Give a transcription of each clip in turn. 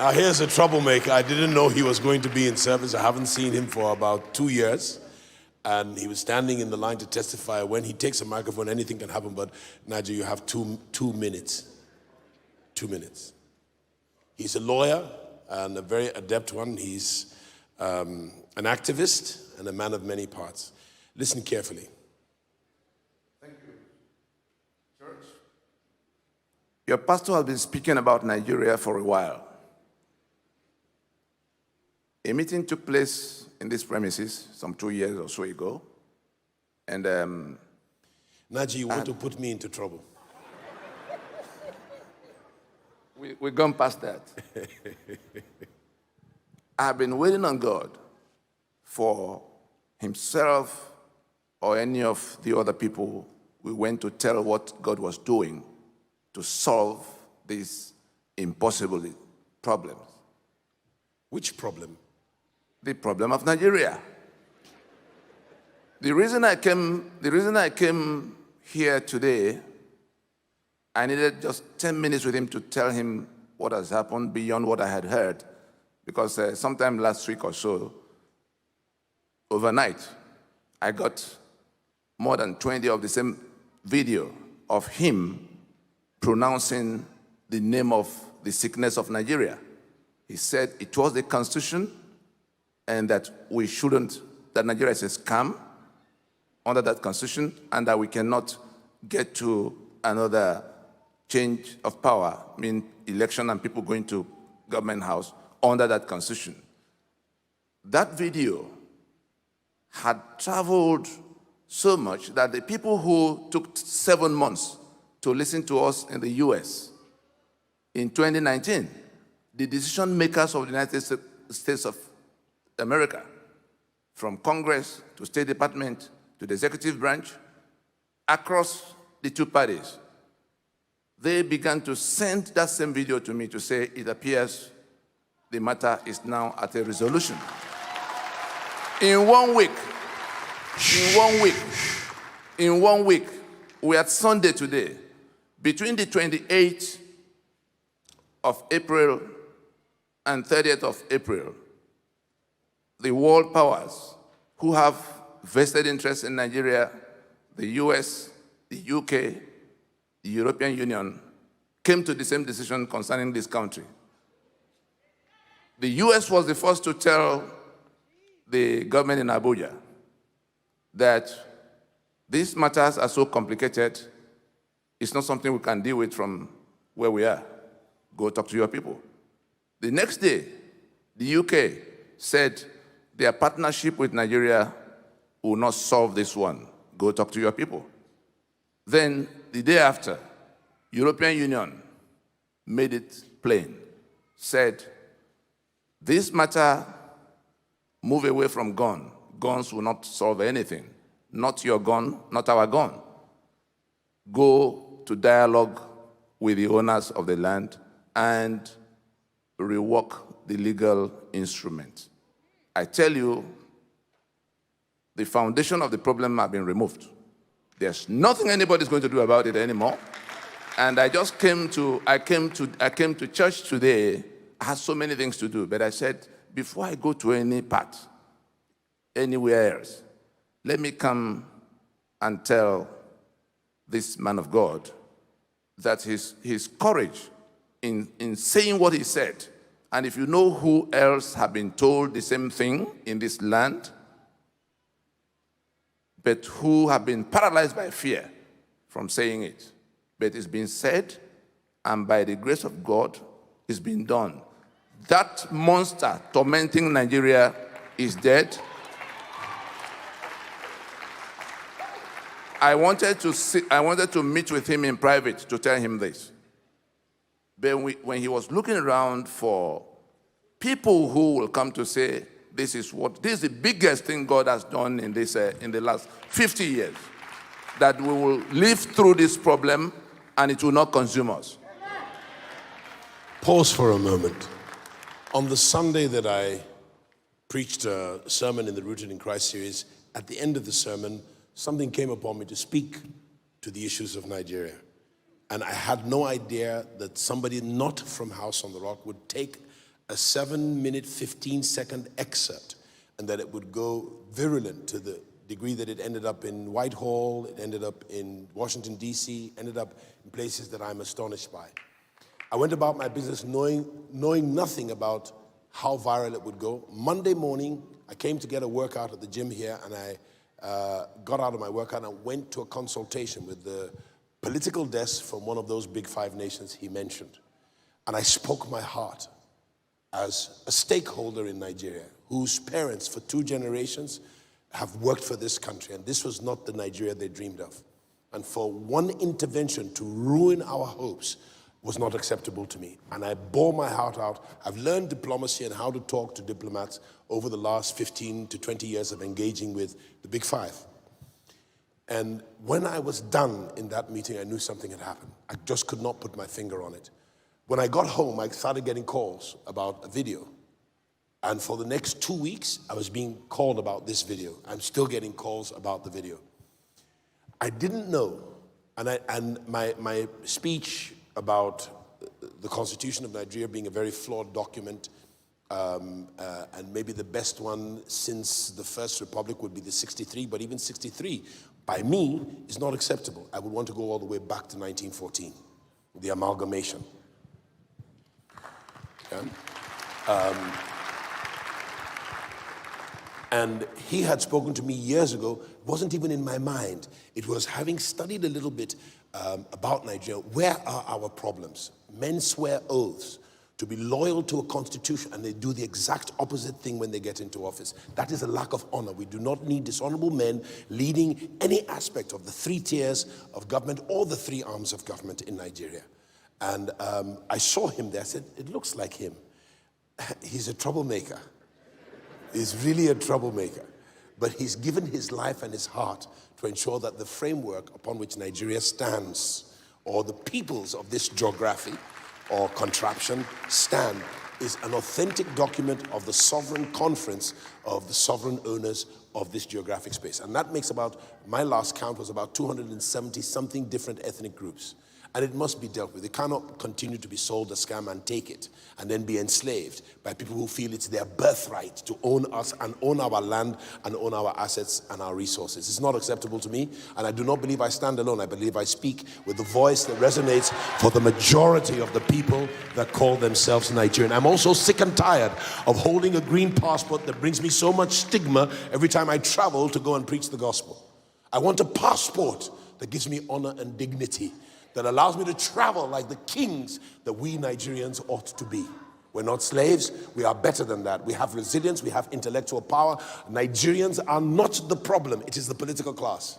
Now here's a troublemaker. I didn't know he was going to be in service. I haven't seen him for about 2 years. And he was standing in the line to testify. When he takes a microphone, anything can happen. But Nigel, you have two minutes. 2 minutes. He's a lawyer and a very adept one. He's an activist and a man of many parts. Listen carefully. Thank you. Church, your pastor has been speaking about Nigeria for a while. A meeting took place in these premises some 2 years or so ago. And Naji, you want to put me into trouble? We've gone past that. I've been waiting on God for himself or any of the other people we went to tell what God was doing to solve these impossible problems. Which problem? The problem of Nigeria. The reason I came here today, I needed just 10 minutes with him to tell him what has happened beyond what I had heard. Because sometime last week or so, overnight, I got more than 20 of the same video of him pronouncing the name of the sickness of Nigeria. He said it was the constitution and that we shouldn't, that Nigeria is a scam under that constitution and that we cannot get to another change of power, I mean election and people going to government house under that constitution. That video had traveled so much that the people who took 7 months to listen to us in the US in 2019, the decision makers of the United States of America, from Congress to State Department to the executive branch, across the two parties, they began to send that same video to me to say it appears the matter is now at a resolution. In 1 week, we are Sunday today, between the 28th of April and 30th of April, the world powers who have vested interest in Nigeria, the US, the UK, the European Union, came to the same decision concerning this country. The US was the first to tell the government in Abuja that these matters are so complicated, it's not something we can deal with from where we are. Go talk to your people. The next day, the UK said their partnership with Nigeria will not solve this one. Go talk to your people. Then, the day after, European Union made it plain, said, this matter, move away from gun. Guns will not solve anything. Not your gun, not our gun. Go to dialogue with the owners of the land and rework the legal instrument. I tell you, the foundation of the problem has been removed. There's nothing anybody's going to do about it anymore. And I just came to church today. I had so many things to do, but I said, before I go to any part, anywhere else, let me come and tell this man of God that his courage in saying what he said, and if you know who else have been told the same thing in this land, but who have been paralyzed by fear from saying it, but it's been said, and by the grace of God, it's been done. That monster tormenting Nigeria is dead. I wanted to meet with him in private to tell him this. But when he was looking around for people who will come to say, this is the biggest thing God has done in the last 50 years, that we will live through this problem and it will not consume us. Pause for a moment. On the Sunday that I preached a sermon in the Rooted in Christ series, at the end of the sermon, something came upon me to speak to the issues of Nigeria. And I had no idea that somebody not from House on the Rock would take a 7-minute, 15-second excerpt, and that it would go virulent to the degree that it ended up in Whitehall, it ended up in Washington, D.C., ended up in places that I'm astonished by. I went about my business knowing nothing about how viral it would go. Monday morning, I came to get a workout at the gym here, and I got out of my workout and went to a consultation with the political desk from one of those big 5 nations he mentioned. And I spoke my heart as a stakeholder in Nigeria, whose parents for 2 generations have worked for this country, and this was not the Nigeria they dreamed of. And for one intervention to ruin our hopes was not acceptable to me. And I bore my heart out. I've learned diplomacy and how to talk to diplomats over the last 15 to 20 years of engaging with the Big 5. And when I was done in that meeting, I knew something had happened. I just could not put my finger on it. When I got home, I started getting calls about a video. And for the next 2 weeks, I was being called about this video. I'm still getting calls about the video. I didn't know, and my speech about the Constitution of Nigeria being a very flawed document, and maybe the best one since the First Republic would be the 63, but even 63, by me, is not acceptable. I would want to go all the way back to 1914, the amalgamation. Yeah? And he had spoken to me years ago. It wasn't even in my mind. It was having studied a little bit about Nigeria. Where are our problems? Men swear oaths to be loyal to a constitution, and they do the exact opposite thing when they get into office. That is a lack of honor. We do not need dishonorable men leading any aspect of the 3 tiers of government or the 3 arms of government in Nigeria. And I saw him there. I said, it looks like him. He's a troublemaker. He's really a troublemaker. But he's given his life and his heart to ensure that the framework upon which Nigeria stands, or the peoples of this geography or contraption stand, is an authentic document of the sovereign conference of the sovereign owners of this geographic space. And that makes about, my last count was about 270 something different ethnic groups. And it must be dealt with. It cannot continue to be sold a scam and take it and then be enslaved by people who feel it's their birthright to own us and own our land and own our assets and our resources. It's not acceptable to me, and I do not believe I stand alone. I believe I speak with the voice that resonates for the majority of the people that call themselves Nigerian. I'm also sick and tired of holding a green passport that brings me so much stigma every time I travel to go and preach the gospel. I want a passport that gives me honor and dignity, that allows me to travel like the kings that we Nigerians ought to be. We're not slaves. We are better than that. We have resilience. We have intellectual power. Nigerians are not the problem. It is the political class.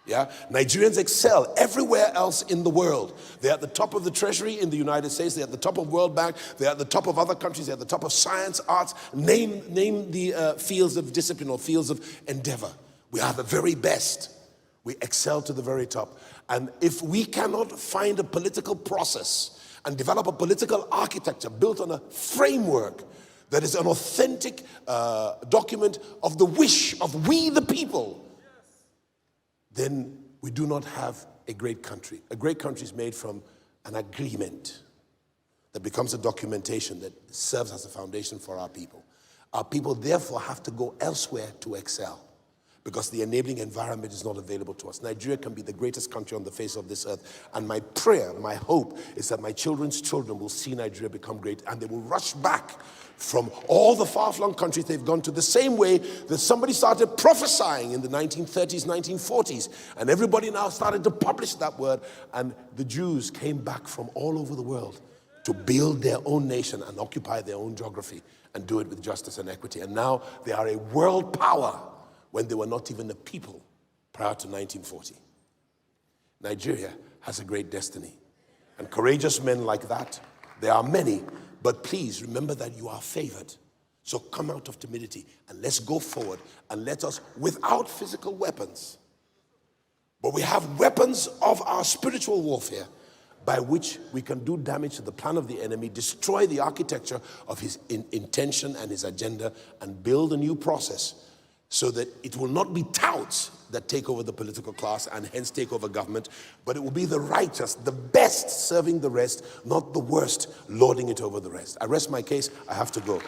Yeah? Nigerians excel everywhere else in the world. They're at the top of the treasury in the United States. They're at the top of World Bank. They're at the top of other countries. They're at the top of science, arts. Name the fields of discipline or fields of endeavor. We are the very best. We excel to the very top. And if we cannot find a political process and develop a political architecture built on a framework that is an authentic document of the wish of we the people, then we do not have a great country. A great country is made from an agreement that becomes a documentation that serves as a foundation for our people. Our people therefore have to go elsewhere to excel, because the enabling environment is not available to us. Nigeria can be the greatest country on the face of this earth. And my prayer, my hope, is that my children's children will see Nigeria become great, and they will rush back from all the far-flung countries they've gone to, the same way that somebody started prophesying in the 1930s, 1940s. And everybody now started to publish that word. And the Jews came back from all over the world to build their own nation and occupy their own geography and do it with justice and equity. And now they are a world power, when they were not even a people prior to 1940. Nigeria has a great destiny. And courageous men like that, there are many, but please remember that you are favored. So come out of timidity and let's go forward, and let us, without physical weapons, but we have weapons of our spiritual warfare by which we can do damage to the plan of the enemy, destroy the architecture of his intention and his agenda, and build a new process so that it will not be touts that take over the political class and hence take over government, but it will be the righteous, the best serving the rest, not the worst lording it over the rest. I rest my case. I have to go.